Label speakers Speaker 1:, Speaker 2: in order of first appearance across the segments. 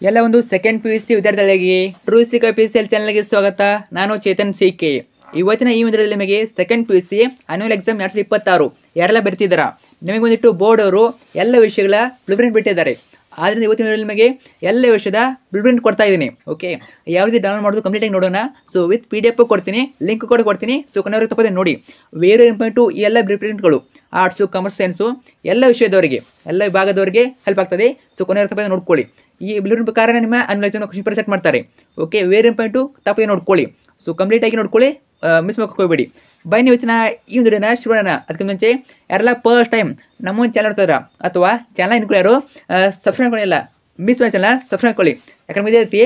Speaker 1: ಎಲ್ಲ ಒಂದು second PUC ವಿದ್ಯಾರ್ಥಿಗಳಿಗೆ ಟ್ರೂಸಿಕ PCL ಚಾನಲ್ಗೆ ಸ್ವಾಗತ. ನಾನು ಚೇತನ್ CK. ಇವತ್ತಿನ ಈ ವಿಡಿಯೋದಲ್ಲಿ ನಿಮಗೆ ಸೆಕೆಂಡ್ PUC ಅನ್ಯುವಲ್ ಎಕ್ಸಾಮ್ 2026 ಯಾರೆಲ್ಲ ಬರ್ತಿದ್ದೀರಾ, ನಿಮಗೆ ಬಂದಿಟ್ಟು ಬೋರ್ಡ್ ಅವರು ಎಲ್ಲ ವಿಷಯಗಳ ಬ್ಲೂಪ್ರಿಂಟ್ ಬಿಟ್ಟಿದ್ದಾರೆ. ಆದ್ದರಿಂದ ಇವತ್ತಿನ ವಿಡಿಯೋದಲ್ಲಿ ನಿಮಗೆ ಎಲ್ಲ ವಿಷಯದ ಬ್ಲೂಪ್ರಿಂಟ್ ಕೊಡ್ತಾ ಇದ್ದೀನಿ. ಓಕೆ, ಯಾವ ರೀತಿ ಡೌನ್ಲೋಡ್ ಮಾಡೋದು ಕಂಪ್ಲೀಟ್ ಆಗಿ ನೋಡೋಣ. ಸೊ ವಿತ್ PDF ಕೊಡ್ತೀನಿ, ಲಿಂಕ್ ಕೂಡ ಕೊಡ್ತೀನಿ. ಸೊ ಕೊನೆವರೆಗೆ ತಪ್ಪದೆ ನೋಡಿ. ವೇರೆ ಇಂಪಾರ್ಟೆಂಟು ಈ ಎಲ್ಲ ಬ್ಲೂಪ್ರಿಂಟ್ಗಳು ಆರ್ಟ್ಸು, ಕಾಮರ್ಸ್, ಸೈನ್ಸು ಎಲ್ಲ ವಿಷಯದವರಿಗೆ, ಎಲ್ಲ ವಿಭಾಗದವರಿಗೆ ಹೆಲ್ಪ್ ಆಗ್ತದೆ. ಸೊ ಕೊನೆವರೆಗೆ ತಪ್ಪದೆ ನೋಡ್ಕೊಳ್ಳಿ. ಈ ಬ್ಲೂಪ್ರಿಂಟ್ ಪ್ರಕಾರ ನಿಮ್ಮ annual exam question paper set ಮಾಡ್ತಾರೆ. ಓಕೆ, ವೇರೆ ಇಂಪಾರ್ಟೆಂಟು ತಪ್ಪದೆ ನೋಡ್ಕೊಳ್ಳಿ. ಸೊ ಕಂಪ್ಲೀಟ್ ಆಗಿ ನೋಡ್ಕೊಳ್ಳಿ, ಮಿಸ್ ಮಾಡ್ಕೋಬೇಡಿ. ಬನ್ನಿ ಇವತ್ತಿನ ಈ ಒಂದು ವಿಡಿಯೋನ ಶುರು ಮಾಡೋಣ. ಅದಕ್ಕೆ ಮುಂಚೆ ಯಾರೆಲ್ಲ ಫಸ್ಟ್ ಟೈಮ್ ನಮ್ಮ ಚಾನಲ್ ನೋಡ್ತಾರ ಅಥವಾ ಚಾನಲ್ ಇನ್ಕೊಳ್ಳಿ ಯಾರು ಸಬ್ಸ್ಕ್ರೈಬ್ ಮಾಡಿಲ್ಲ, ಮಿಸ್ ಮಾಡಿ ಚಾನಲ್ ಸಬ್ಸ್ಕ್ರೈಬ್ ಮಾಡ್ಕೊಳ್ಳಿ. ಯಾಕಂದ್ರೆ ಇದೇ ರೀತಿ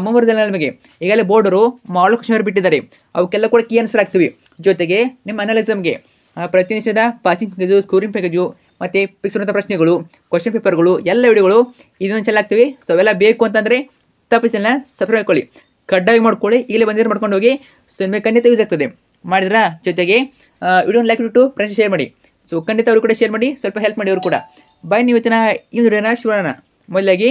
Speaker 1: ಮುಂಬರುವ ನಿಮಗೆ ಈಗಲೇ ಬೋರ್ಡರು ಮಾಡಲ್ ಕ್ವೆಶ್ಚನ್ ಪೇಪರ್ ಬಿಟ್ಟಿದ್ದಾರೆ. ಅವಕ್ಕೆಲ್ಲ ಕೂಡ ಕೀ ಆನ್ಸರ್ ಆಗ್ತೀವಿ. ಜೊತೆಗೆ ನಿಮ್ಮ ಅನ್ಯುವಲ್ ಎಕ್ಸಾಮ್ಗೆ ಪ್ರತಿ ನಿಮಿಷದ ಪಾಸಿಂಗ್ ಪ್ಯಾಕೇಜು, ಸ್ಕೋರಿಂಗ್ ಪ್ಯಾಕೇಜು ಮತ್ತು ಫಿಕ್ಸ್ ಇರುವಂಥ ಪ್ರಶ್ನೆಗಳು, ಕ್ವಶನ್ ಪೇಪರ್ಗಳು ಎಲ್ಲ ವಿಡಿಯೋಗಳು ಇದೊಂದು ಚಾನಲ್ ಆಗ್ತೀವಿ. ಸೊ ಅವೆಲ್ಲ ಬೇಕು ಅಂತಂದರೆ ತಪ್ಪು ಚಾನಲ್ನ ಸಬ್ಸ್ಕ್ರೈಬ್ ಮಾಡ್ಕೊಳ್ಳಿ, ಕಡ್ಡಾಯ ಮಾಡ್ಕೊಳ್ಳಿ. ಈಗಲೇ ಬಂದಿರೋ ಮಾಡ್ಕೊಂಡು ಹೋಗಿ. ಸೊ ನಿಮಗೆ ಖಂಡಿತ ಯೂಸ್ ಆಗ್ತದೆ ಮಾಡಿದ್ರಾ. ಜೊತೆಗೆ ವಿಡಿಯೋನ ಲೈಕ್ ಬಿಟ್ಟು ಫ್ರೆಂಡ್ಸ್ ಶೇರ್ ಮಾಡಿ. ಸೊ ಖಂಡಿತ ಅವರು ಕೂಡ ಶೇರ್ ಮಾಡಿ, ಸ್ವಲ್ಪ ಹೆಲ್ಪ್ ಮಾಡಿ ಅವರು ಕೂಡ. ಬನ್ನಿ ಇವತ್ತಿನ ಈ ವಿಡಿಯೋನ ಶುರು ಮಾಡೋಣ. ಮೊದಲಾಗಿ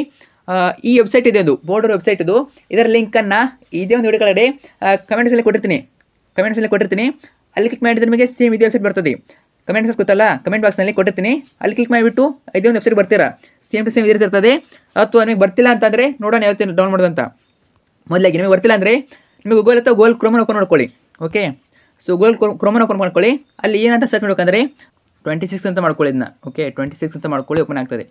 Speaker 1: ಈ ವೆಬ್ಸೈಟ್ ಇದೆ, ಅದು ಬೋರ್ಡರ್ ವೆಬ್ಸೈಟ್ ಇದು. ಇದರ ಲಿಂಕನ್ನು ಇದೇ ಒಂದು ವಿಡಿಯೋ ಕೆಳಗಡೆ ಕಮೆಂಟ್ಸಲ್ಲಿ ಕೊಟ್ಟಿರ್ತೀನಿ. ಅಲ್ಲಿ ಕ್ಲಿಕ್ ಮಾಡಿದ್ರೆ ನಿಮಗೆ ಸೇಮ್ ಇದೇ ವೆಬ್ಸೈಟ್ ಬರ್ತದೆ. ಕಮೆಂಟ್ ಬಾಕ್ಸ್ ಗೊತ್ತಲ್ಲ, ಕಮೆಂಟ್ ಬಾಕ್ಸ್ನಲ್ಲಿ ಕೊಟ್ಟಿರ್ತೀನಿ. ಅಲ್ಲಿ ಕ್ಲಿಕ್ ಮಾಡಿಬಿಟ್ಟು ಇದೇ ಒಂದು ವೆಬ್ಸೈಟ್ ಬರ್ತೀರಾ. ಸೇಮ್ ಟು ಸೇಮ್ ಇದೇ ಇರ್ತದೆ. ಅಥವಾ ನಿಮಗೆ ಬರ್ತಿಲ್ಲ ಅಂತಂದರೆ ನೋಡೋಣ ಯಾವ ರೀತಿ ಡೌನ್ ಮಾಡೋದಂತ. ಮೊದಲಾಗಿ ನಿಮಗೆ ಬರ್ತಿಲ್ಲ ಅಂದರೆ ನಿಮಗೆ ಗೂಗಲ್ ಅಥವಾ ಗೂಗಲ್ ಕ್ರೋಮನ್ನು ಓಪನ್ ಮಾಡ್ಕೊಳ್ಳಿ. ಓಕೆ, ಸೊ ಗೂಗಲ್ ಕ್ರೋಮನ್ನು ಓಪನ್ ಮಾಡ್ಕೊಳ್ಳಿ. ಅಲ್ಲಿ ಏನಂತ ಸರ್ಚ್ ಮಾಡ್ಬೇಕಂದ್ರೆ 26 ಅಂತ ಮಾಡ್ಕೊಳ್ಳಿ ಇದನ್ನ. ಓಕೆ, 26 ಅಂತ ಮಾಡ್ಕೊಳ್ಳಿ, ಓಪನ್ ಆಗ್ತದೆ.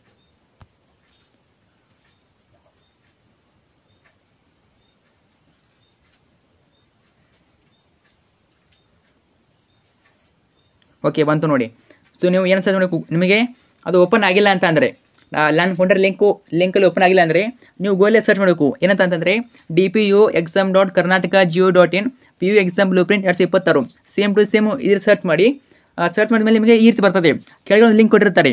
Speaker 1: ಓಕೆ, ಬಂತು ನೋಡಿ. ಸೊ ನೀವು ಏನು ಸರ್ಚ್ ಮಾಡಬೇಕು, ನಿಮಗೆ ಅದು ಓಪನ್ ಆಗಿಲ್ಲ ಅಂತ ಅಂದರೆ, ನಾನು ಕೊಂಡ್ರೆ ಲಿಂಕಲ್ಲಿ ಓಪನ್ ಆಗಿಲ್ಲ ಅಂದರೆ ನೀವು ಗೂಗಲಲ್ಲಿ ಸರ್ಚ್ ಮಾಡಬೇಕು. ಏನಂತ ಅಂತಂದರೆ DPUexam.karnataka.go.in PU exam blueprint 2026 same to same ಇದ್ರ ಸರ್ಚ್ ಮಾಡಿ. ಸರ್ಚ್ ಮಾಡಿದ್ಮೇಲೆ ನಿಮಗೆ ಈ ರೀತಿ ಬರ್ತದೆ. ಕೆಳಗೆ ಒಂದು ಲಿಂಕ್ ಕೊಟ್ಟಿರ್ತಾರೆ,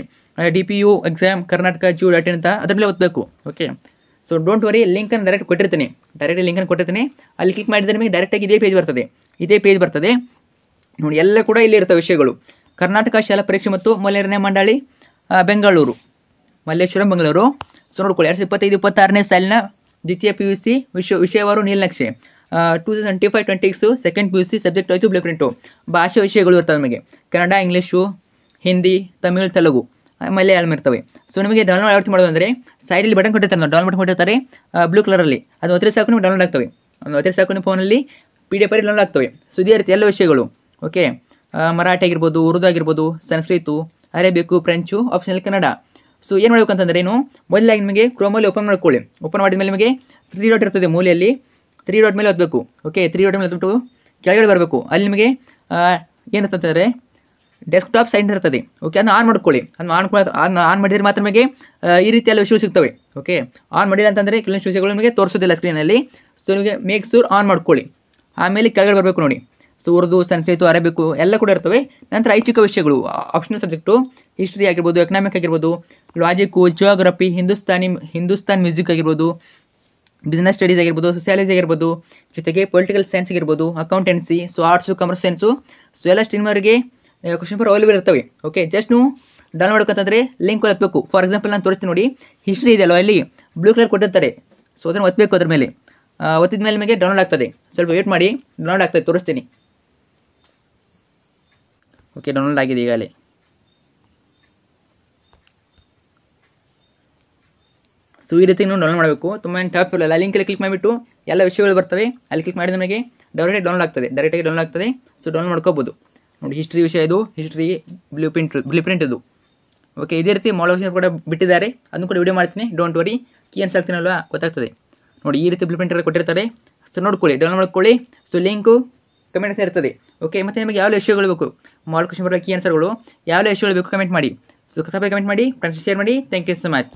Speaker 1: DPUexam.karnataka.go.in ಅಂತ, ಅದ್ರ ಮೇಲೆ ಓದಬೇಕು. ಓಕೆ, ಸೊ ಡೋಂಟ್ ವರಿ, ಲಿಂಕನ್ನು ಡೈರೆಕ್ಟ್ ಕೊಟ್ಟಿರ್ತೀನಿ. ಅಲ್ಲಿ ಕ್ಲಿಕ್ ಮಾಡಿದರೆ ನಿಮಗೆ ಡೈರೆಕ್ಟಾಗಿ ಇದೇ ಪೇಜ್ ಬರ್ತದೆ. ನೋಡಿ, ಎಲ್ಲ ಕೂಡ ಇಲ್ಲಿ ಇರ್ತವೆ ವಿಷಯಗಳು. ಕರ್ನಾಟಕ ಶಾಲಾ ಪರೀಕ್ಷೆ ಮತ್ತು ಮೌಲ್ಯನಿರ್ಣಯ ಮಂಡಳಿ ಬೆಂಗಳೂರು, ಮಲ್ಲೇಶ್ವರಂ, ಬೆಂಗಳೂರು. ಸೊ ನೋಡ್ಕೊಳ್ಳಿ, 2025-26ನೇ ಸಾಲಿನ ದ್ವಿತೀಯ PUC ವಿಷಯವಾರು ನೀಲನಕ್ಷೆ 2025-26 ಸೆಕೆಂಡ್ PUC ಸಬ್ಜೆಕ್ಟ್ ವೈಸು ಬ್ಲೂಪ್ರಿಂಟು. ಭಾಷಾ ವಿಷಯಗಳು ಇರ್ತವೆ ನಿಮಗೆ. ಕನ್ನಡ, ಇಂಗ್ಲೀಷು, ಹಿಂದಿ, ತಮಿಳು, ತೆಲುಗು, ಮಲಯಾಳಂ ಇರ್ತವೆ. ಸೊ ನಿಮಗೆ ಡೌನ್ಲೋಡ್ ಯಾವ ರೀತಿ ಮಾಡೋದು ಅಂದರೆ ಸೈಡಲ್ಲಿ ಬಟನ್ ಕೊಟ್ಟಿರ್ತಾರೆ, ಡೌನ್ಲೋಡ್ ಬಟನ್ ಕೊಟ್ಟಿರ್ತಾರೆ ಬ್ಲೂ ಕಲರಲ್ಲಿ. ಅದು ಒತ್ತಿರಿ ಸಾಕು ನಿಮಗೆ ಡೌನ್ಲೋಡ್ ಆಗ್ತವೆ. ನಿಮ್ಮ ಫೋನಲ್ಲಿ PDF ಡೌನ್ಲೋಡ್ ಆಗ್ತವೆ. ಸೊ ಇದೇ ರೀತಿ ಎಲ್ಲ ವಿಷಯಗಳು. ಓಕೆ, ಮರಾಠಿ ಆಗಿರ್ಬೋದು, ಉರ್ದು ಆಗಿರ್ಬೋದು, ಸಂಸ್ಕೃತು, ಅರೇಬಿಕು, ಫ್ರೆಂಚು, ಆಪ್ಷನಲ್ ಕನ್ನಡ. ಸೊ ಏನು ಮಾಡಬೇಕಂತಂದ್ರೆ ಏನು, ಮೊದಲಾಗಿ ನಿಮಗೆ ಕ್ರೋಮಲ್ಲಿ ಓಪನ್ ಮಾಡ್ಕೊಳ್ಳಿ. ಓಪನ್ ಮಾಡಿದ ಮೇಲೆ ನಿಮಗೆ 3 ಡಾಟ್ ಇರ್ತದೆ ಮೂಲೆಯಲ್ಲಿ. 3 ಡಾಟ್ ಮೇಲೆ ಓದಬೇಕು. ಓಕೆ, 3 ಡಾಟ್ ಮೇಲೆ ಓದ್ಬಿಟ್ಟು ಕೆಳಗಡೆ ಬರಬೇಕು. ಅಲ್ಲಿ ನಿಮಗೆ ಏನಿರ್ತಂತಂದರೆ ಡೆಸ್ಕ್ಟಾಪ್ ಸೈಡ್ ಇರ್ತದೆ. ಓಕೆ, ಅದನ್ನ ಆನ್ ಮಾಡ್ಕೊಳ್ಳಿ. ಅದನ್ನ ಆನ್ ಮಾಡಿದರೆ ಮಾತ್ರ ನಿಮಗೆ ಈ ರೀತಿ ಎಲ್ಲ ವಿಷಯಗಳು ಸಿಗ್ತವೆ. ಓಕೆ, ಆನ್ ಮಾಡಿಲ್ಲ ಅಂತಂದರೆ ಕೆಲವೊಂದು ವಿಷಯಗಳು ನಿಮಗೆ ತೋರಿಸೋದಿಲ್ಲ ಸ್ಕ್ರೀನಲ್ಲಿ. ಸೊ ನಿಮಗೆ ಮೇಕ್ ಶೂರ್ ಆನ್ ಮಾಡ್ಕೊಳ್ಳಿ. ಆಮೇಲೆ ಕೆಳಗಡೆ ಬರಬೇಕು ನೋಡಿ. ಸೊ ಉರ್ದು, ಸಂಸ್ಕೃತ, ಅರೇಬಿಕು ಎಲ್ಲ ಕೂಡ ಇರ್ತವೆ. ನಂತರ ಐಚ್ಛಿಕ ವಿಷಯಗಳು, ಆಪ್ಷನಲ್ ಸಬ್ಜೆಕ್ಟು, ಹಿಸ್ಟ್ರಿ ಆಗಿರ್ಬೋದು, ಎಕನಾಮಿಕ್ ಆಗಿರ್ಬೋದು, ಲಾಜಿಕ್ಕು, ಜಿಯೋಗ್ರಫಿ, ಹಿಂದೂಸ್ತಾನ್ ಮ್ಯೂಸಿಕ್ ಆಗಿರ್ಬೋದು, ಬಿಸ್ನೆಸ್ ಸ್ಟಡೀಸ್ ಆಗಿರ್ಬೋದು, ಸೋಸಿಯಾಲಜಿ ಆಗಿರ್ಬೋದು, ಜೊತೆಗೆ ಪೊಲಿಟಿಕಲ್ ಸೈನ್ಸ್ ಆಗಿರ್ಬೋದು, accountancy. So arts, commerce, science. So ಎಲ್ಲ ಸ್ಟ್ರೀಮರ್ಗೆ ಕ್ವಶನ್ ಪೇಪರ್ ಅವೈಲೇಬಲ್ ಇರ್ತವೆ. ಓಕೆ, ಜಸ್ಟ್ ನೀವು ಡೌನ್ಲೋಡ್ ಮಾಡ್ಬೇಕಂತಂದರೆ ಲಿಂಕ್ ಒತ್ತಬೇಕು. ಫಾರ್ ಎಕ್ಸಾಂಪಲ್ ನಾನು ತೋರಿಸ್ತೀನಿ ನೋಡಿ, ಹಿಸ್ಟ್ರಿ ಇದೆಯಲ್ಲ, ಅಲ್ಲಿ ಬ್ಲೂ ಕಲರ್ ಕೊಟ್ಟಿರ್ತಾರೆ. ಸೊ ಅದನ್ನು ಒತ್ತಬೇಕು. ಅದ್ರ ಮೇಲೆ ಒತ್ತಿದ ಮೇಲೆ ನಿಮಗೆ ಡೌನ್ಲೋಡ್ ಆಗ್ತದೆ. ಸ್ವಲ್ಪ ವೇಟ್ ಮಾಡಿ, ಡೌನ್ಲೋಡ್ ಆಗ್ತದೆ, ತೋರಿಸ್ತೀನಿ. ಓಕೆ, ಡೌನ್ಲೋಡ್ ಆಗಿದೆ ಈಗಲೇ. ಸೊ ಈ ರೀತಿ ನೀವು ಡೌನ್ಲೋಡ್ ಮಾಡಬೇಕು. ತುಂಬ ಏನು ಟಫ್ ಇಲ್ಲ. ಲಿಂಕಲ್ಲಿ ಕ್ಲಿಕ್ ಮಾಡಿಬಿಟ್ಟು ಎಲ್ಲ ವಿಷಯಗಳು ಬರ್ತವೆ. ಅಲ್ಲಿ ಕ್ಲಿಕ್ ಮಾಡಿದ ನಮಗೆ ಡೈರೆಕ್ಟಾಗಿ ಡೌನ್ಲೋಡ್ ಆಗ್ತದೆ. ಸೊ ಡೌನ್ಲೋಡ್ ಮಾಡ್ಕೋಬೋದು. ನೋಡಿ, ಹಿಸ್ಟ್ರಿ ವಿಷಯ ಇದು, ಹಿಸ್ಟ್ರಿ ಬ್ಲೂಪ್ರಿಂಟ್ ಇದು. ಓಕೆ, ಇದೇ ರೀತಿ ಮಾಡಲ್ ವಿಷಯ ಕೂಡ ಬಿಟ್ಟಿದ್ದಾರೆ. ಅದನ್ನು ಕೂಡ ವಿಡಿಯೋ ಮಾಡ್ತೀನಿ, ಡೋಂಟ್ ವರಿ. ಕೀ ಆನ್ಸರ್ ಆಗ್ತೀನಲ್ವಾ, ಗೊತ್ತಾಗ್ತದೆ. ನೋಡಿ, ಈ ರೀತಿ ಬ್ಲೂಪ್ರಿಂಟ್ ಎಲ್ಲ ಕೊಟ್ಟಿರ್ತಾರೆ. ಸೊ ನೋಡ್ಕೊಳ್ಳಿ, ಡೌನ್ಲೋಡ್ ಮಾಡ್ಕೊಳ್ಳಿ. ಸೊ ಲಿಂಕು ಕಮೆಂಟ್ಸ್ ಇರ್ತದೆ. ಓಕೆ, ಮತ್ತು ನಿಮಗೆ ಯಾವ ವಿಷಯಗಳು ಬೇಕು, ಮಾಡಲ್ ಕ್ವೆಶ್ಚನ್ ಪೇಪರ್ ಕೀ ಆನ್ಸರ್ಗಳು ಯಾವ ವಿಷಯಗಳು ಬೇಕು ಕಮೆಂಟ್ ಮಾಡಿ. ಸೊ ಕಮೆಂಟ್ ಮಾಡಿ, ಫ್ರೆಂಡ್ಸ್ ಶೇರ್ ಮಾಡಿ. Thank you so much.